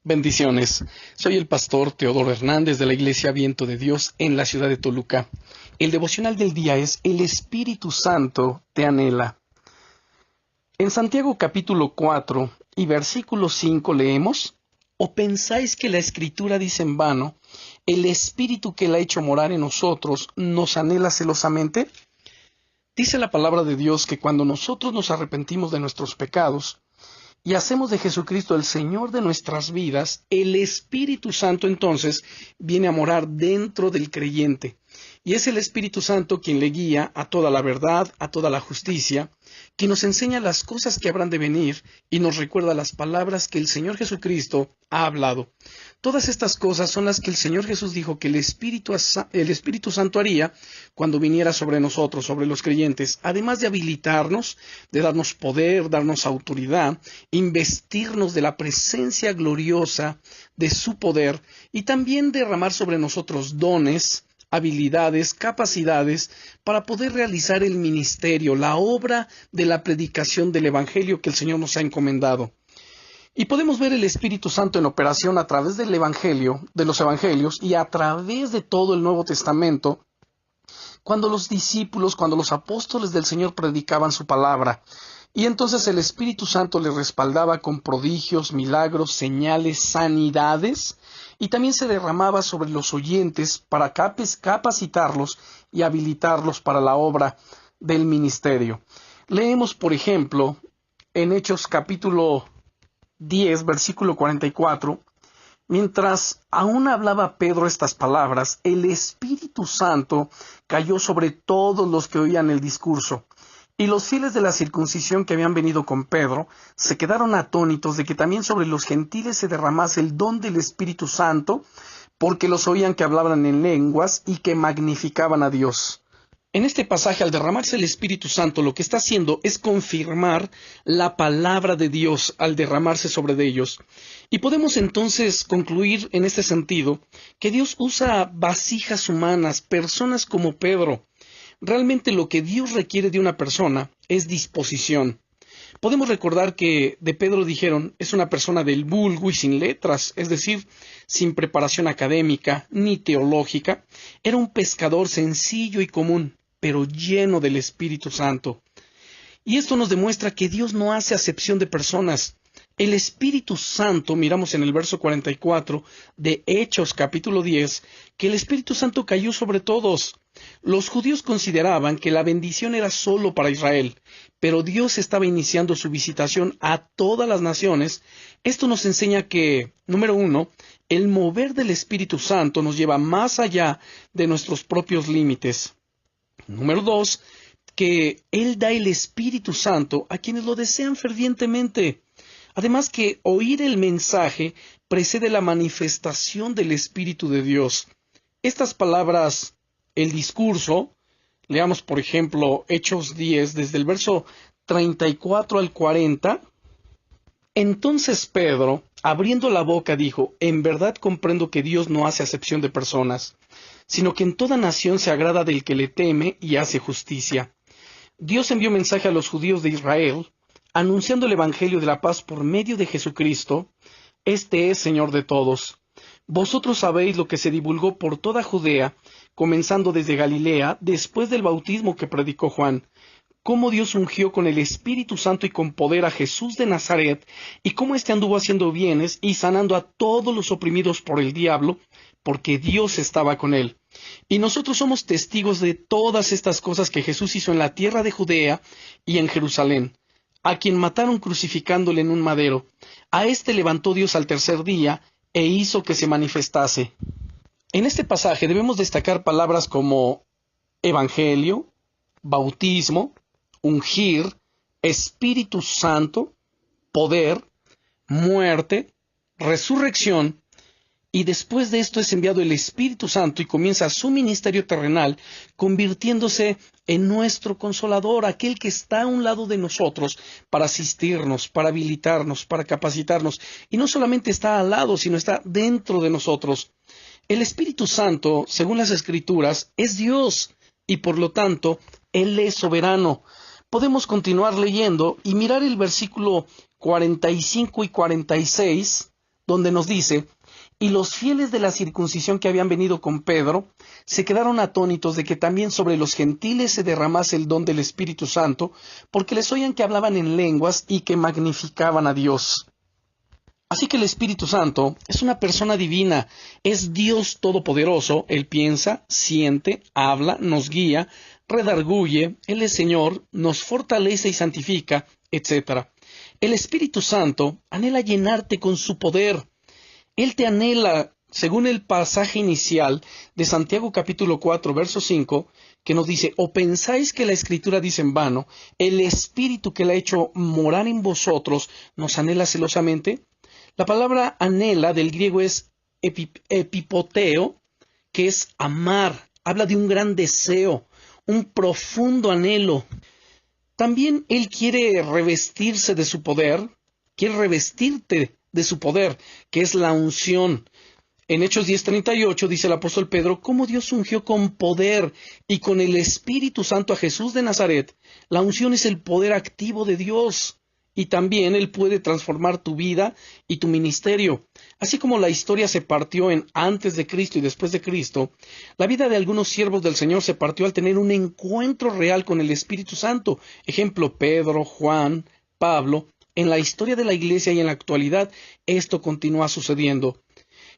Bendiciones. Soy el pastor Teodoro Hernández de la Iglesia Viento de Dios en la ciudad de Toluca. El devocional del día es El Espíritu Santo te anhela. En Santiago capítulo 4 y versículo 5 leemos: ¿O pensáis que la Escritura dice en vano, el Espíritu que Él ha hecho morar en nosotros nos anhela celosamente? Dice la palabra de Dios que cuando nosotros nos arrepentimos de nuestros pecados y hacemos de Jesucristo el Señor de nuestras vidas, el Espíritu Santo entonces viene a morar dentro del creyente. Y es el Espíritu Santo quien le guía a toda la verdad, a toda la justicia, quien nos enseña las cosas que habrán de venir y nos recuerda las palabras que el Señor Jesucristo ha hablado. Todas estas cosas son las que el Señor Jesús dijo que el Espíritu Santo haría cuando viniera sobre nosotros, sobre los creyentes, además de habilitarnos, de darnos poder, darnos autoridad, investirnos de la presencia gloriosa de su poder y también derramar sobre nosotros dones, habilidades, capacidades para poder realizar el ministerio, la obra de la predicación del Evangelio que el Señor nos ha encomendado. Y podemos ver el Espíritu Santo en operación a través del Evangelio, de los Evangelios y a través de todo el Nuevo Testamento, cuando los discípulos, cuando los apóstoles del Señor predicaban su palabra. Y entonces el Espíritu Santo les respaldaba con prodigios, milagros, señales, sanidades, y también se derramaba sobre los oyentes para capacitarlos y habilitarlos para la obra del ministerio. Leemos, por ejemplo, en Hechos capítulo 10, versículo 44, mientras aún hablaba Pedro estas palabras, el Espíritu Santo cayó sobre todos los que oían el discurso. Y los fieles de la circuncisión que habían venido con Pedro se quedaron atónitos de que también sobre los gentiles se derramase el don del Espíritu Santo, porque los oían que hablaban en lenguas y que magnificaban a Dios. En este pasaje, al derramarse el Espíritu Santo, lo que está haciendo es confirmar la palabra de Dios al derramarse sobre ellos. Y podemos entonces concluir en este sentido que Dios usa vasijas humanas, personas como Pedro. Realmente lo que Dios requiere de una persona es disposición. Podemos recordar que de Pedro dijeron, es una persona del vulgo y sin letras, es decir, sin preparación académica ni teológica. Era un pescador sencillo y común, pero lleno del Espíritu Santo. Y esto nos demuestra que Dios no hace acepción de personas. El Espíritu Santo, miramos en el verso 44 de Hechos capítulo 10, que el Espíritu Santo cayó sobre todos. Los judíos consideraban que la bendición era solo para Israel, pero Dios estaba iniciando su visitación a todas las naciones. Esto nos enseña que, número 1, el mover del Espíritu Santo nos lleva más allá de nuestros propios límites. Número 2, que Él da el Espíritu Santo a quienes lo desean fervientemente. Además que oír el mensaje precede la manifestación del Espíritu de Dios. Estas palabras, el discurso, leamos por ejemplo Hechos 10, desde el verso 34 al 40. Entonces Pedro, abriendo la boca, dijo, en verdad comprendo que Dios no hace acepción de personas, sino que en toda nación se agrada del que le teme y hace justicia. Dios envió mensaje a los judíos de Israel, anunciando el Evangelio de la paz por medio de Jesucristo. Este es Señor de todos. Vosotros sabéis lo que se divulgó por toda Judea, comenzando desde Galilea, después del bautismo que predicó Juan, cómo Dios ungió con el Espíritu Santo y con poder a Jesús de Nazaret, y cómo éste anduvo haciendo bienes y sanando a todos los oprimidos por el diablo, porque Dios estaba con él. Y nosotros somos testigos de todas estas cosas que Jesús hizo en la tierra de Judea y en Jerusalén, a quien mataron crucificándole en un madero. A éste levantó Dios al tercer día e hizo que se manifestase. En este pasaje debemos destacar palabras como evangelio, bautismo, ungir, Espíritu Santo, poder, muerte, resurrección. Y después de esto es enviado el Espíritu Santo y comienza su ministerio terrenal, convirtiéndose en nuestro consolador, aquel que está a un lado de nosotros para asistirnos, para habilitarnos, para capacitarnos. Y no solamente está al lado, sino está dentro de nosotros. El Espíritu Santo, según las Escrituras, es Dios y por lo tanto, Él es soberano. Podemos continuar leyendo y mirar el versículo 45 y 46 donde nos dice: y los fieles de la circuncisión que habían venido con Pedro se quedaron atónitos de que también sobre los gentiles se derramase el don del Espíritu Santo, porque les oían que hablaban en lenguas y que magnificaban a Dios. Así que el Espíritu Santo es una persona divina, es Dios Todopoderoso. Él piensa, siente, habla, nos guía, redarguye, Él es Señor, nos fortalece y santifica, etc. El Espíritu Santo anhela llenarte con su poder. Él te anhela, según el pasaje inicial de Santiago capítulo 4, verso 5, que nos dice: ¿o pensáis que la Escritura dice en vano, el Espíritu que la ha hecho morar en vosotros nos anhela celosamente? La palabra anhela del griego es epipoteo, que es amar. Habla de un gran deseo, un profundo anhelo. También Él quiere revestirse de su poder, quiere revestirte de su poder, que es la unción. En Hechos 10:38 dice el apóstol Pedro cómo Dios ungió con poder y con el Espíritu Santo a Jesús de Nazaret. La unción es el poder activo de Dios, y también Él puede transformar tu vida y tu ministerio. Así como la historia se partió en antes de Cristo y después de Cristo, la vida de algunos siervos del Señor se partió al tener un encuentro real con el Espíritu Santo. Ejemplo: Pedro, Juan, Pablo. En la historia de la Iglesia y en la actualidad, esto continúa sucediendo.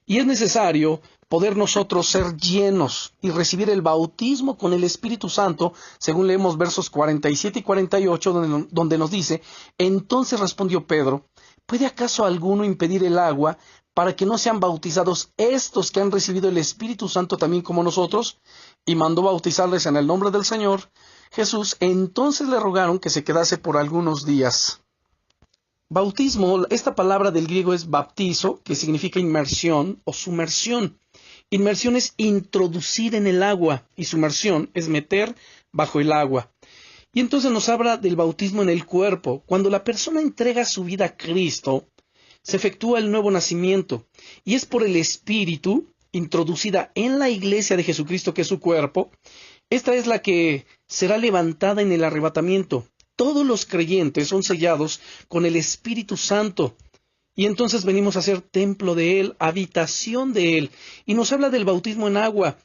Y es necesario poder nosotros ser llenos y recibir el bautismo con el Espíritu Santo, según leemos versos 47 y 48, donde nos dice: entonces respondió Pedro: ¿puede acaso alguno impedir el agua para que no sean bautizados estos que han recibido el Espíritu Santo también como nosotros? Y mandó bautizarles en el nombre del Señor Jesús. Entonces le rogaron que se quedase por algunos días. Bautismo, esta palabra del griego es baptizo, que significa inmersión o sumersión. Inmersión es introducir en el agua y sumersión es meter bajo el agua. Y entonces nos habla del bautismo en el cuerpo. Cuando la persona entrega su vida a Cristo, se efectúa el nuevo nacimiento, y es por el Espíritu, introducida en la iglesia de Jesucristo, que es su cuerpo. Esta es la que será levantada en el arrebatamiento. Todos los creyentes son sellados con el Espíritu Santo, y entonces venimos a ser templo de Él, habitación de Él. Y nos habla del bautismo en agua.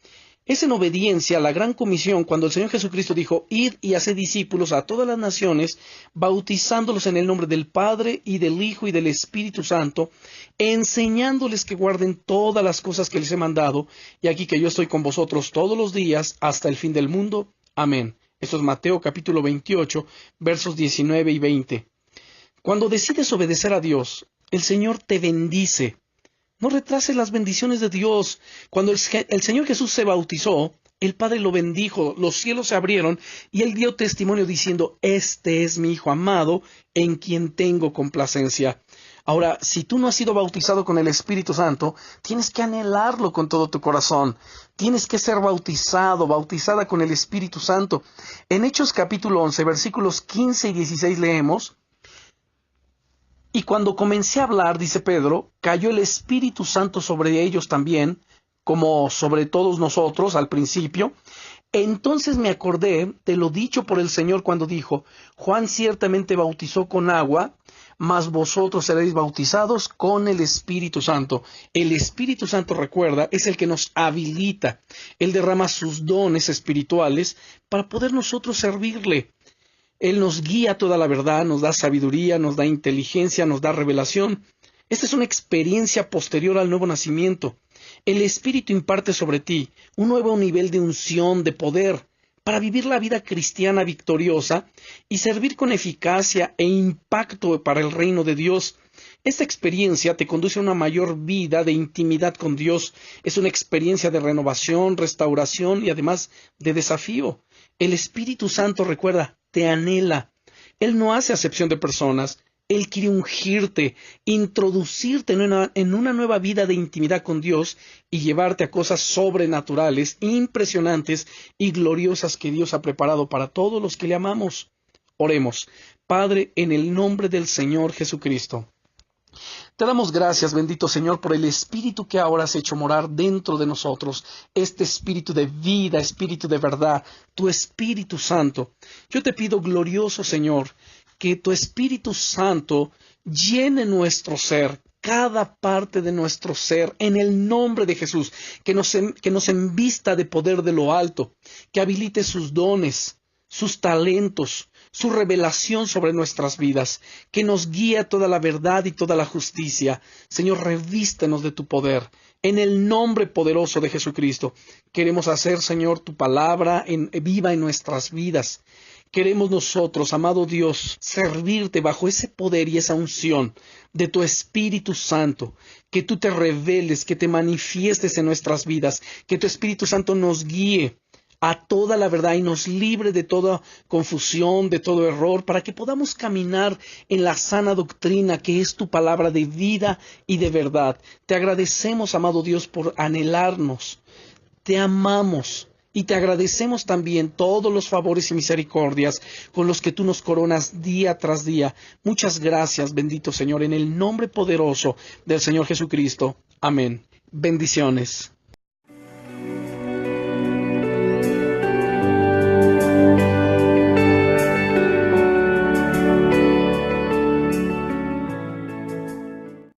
Es en obediencia a la gran comisión cuando el Señor Jesucristo dijo: id y haced discípulos a todas las naciones, bautizándolos en el nombre del Padre y del Hijo y del Espíritu Santo, enseñándoles que guarden todas las cosas que les he mandado, y aquí que yo estoy con vosotros todos los días hasta el fin del mundo. Amén. Esto es Mateo capítulo 28, versos 19 y 20. Cuando decides obedecer a Dios, el Señor te bendice. No retrases las bendiciones de Dios. Cuando el Señor Jesús se bautizó, el Padre lo bendijo, los cielos se abrieron y Él dio testimonio diciendo: este es mi Hijo amado, en quien tengo complacencia. Ahora, si tú no has sido bautizado con el Espíritu Santo, tienes que anhelarlo con todo tu corazón. Tienes que ser bautizado, bautizada con el Espíritu Santo. En Hechos capítulo 11, versículos 15 y 16 leemos: y cuando comencé a hablar, dice Pedro, cayó el Espíritu Santo sobre ellos también, como sobre todos nosotros al principio. Entonces me acordé de lo dicho por el Señor cuando dijo: Juan ciertamente bautizó con agua, mas vosotros seréis bautizados con el Espíritu Santo. El Espíritu Santo, recuerda, es el que nos habilita. Él derrama sus dones espirituales para poder nosotros servirle. Él nos guía a toda la verdad, nos da sabiduría, nos da inteligencia, nos da revelación. Esta es una experiencia posterior al nuevo nacimiento. El Espíritu imparte sobre ti un nuevo nivel de unción, de poder, para vivir la vida cristiana victoriosa y servir con eficacia e impacto para el reino de Dios. Esta experiencia te conduce a una mayor vida de intimidad con Dios. Es una experiencia de renovación, restauración y además de desafío. El Espíritu Santo, recuerda, te anhela. Él no hace acepción de personas. Él quiere ungirte, introducirte en una nueva vida de intimidad con Dios y llevarte a cosas sobrenaturales, impresionantes y gloriosas que Dios ha preparado para todos los que le amamos. Oremos. Padre, en el nombre del Señor Jesucristo, te damos gracias, bendito Señor, por el Espíritu que ahora has hecho morar dentro de nosotros, este Espíritu de vida, Espíritu de verdad, tu Espíritu Santo. Yo te pido, glorioso Señor, que tu Espíritu Santo llene nuestro ser, cada parte de nuestro ser, en el nombre de Jesús, que nos envista de poder de lo alto, que habilite sus dones, sus talentos, su revelación sobre nuestras vidas, que nos guíe a toda la verdad y toda la justicia. Señor, revístenos de tu poder. En el nombre poderoso de Jesucristo, queremos hacer, Señor, tu palabra viva en nuestras vidas. Queremos nosotros, amado Dios, servirte bajo ese poder y esa unción de tu Espíritu Santo, que tú te reveles, que te manifiestes en nuestras vidas, que tu Espíritu Santo nos guíe a toda la verdad y nos libre de toda confusión, de todo error, para que podamos caminar en la sana doctrina que es tu palabra de vida y de verdad. Te agradecemos, amado Dios, por anhelarnos. Te amamos y te agradecemos también todos los favores y misericordias con los que tú nos coronas día tras día. Muchas gracias, bendito Señor, en el nombre poderoso del Señor Jesucristo. Amén. Bendiciones.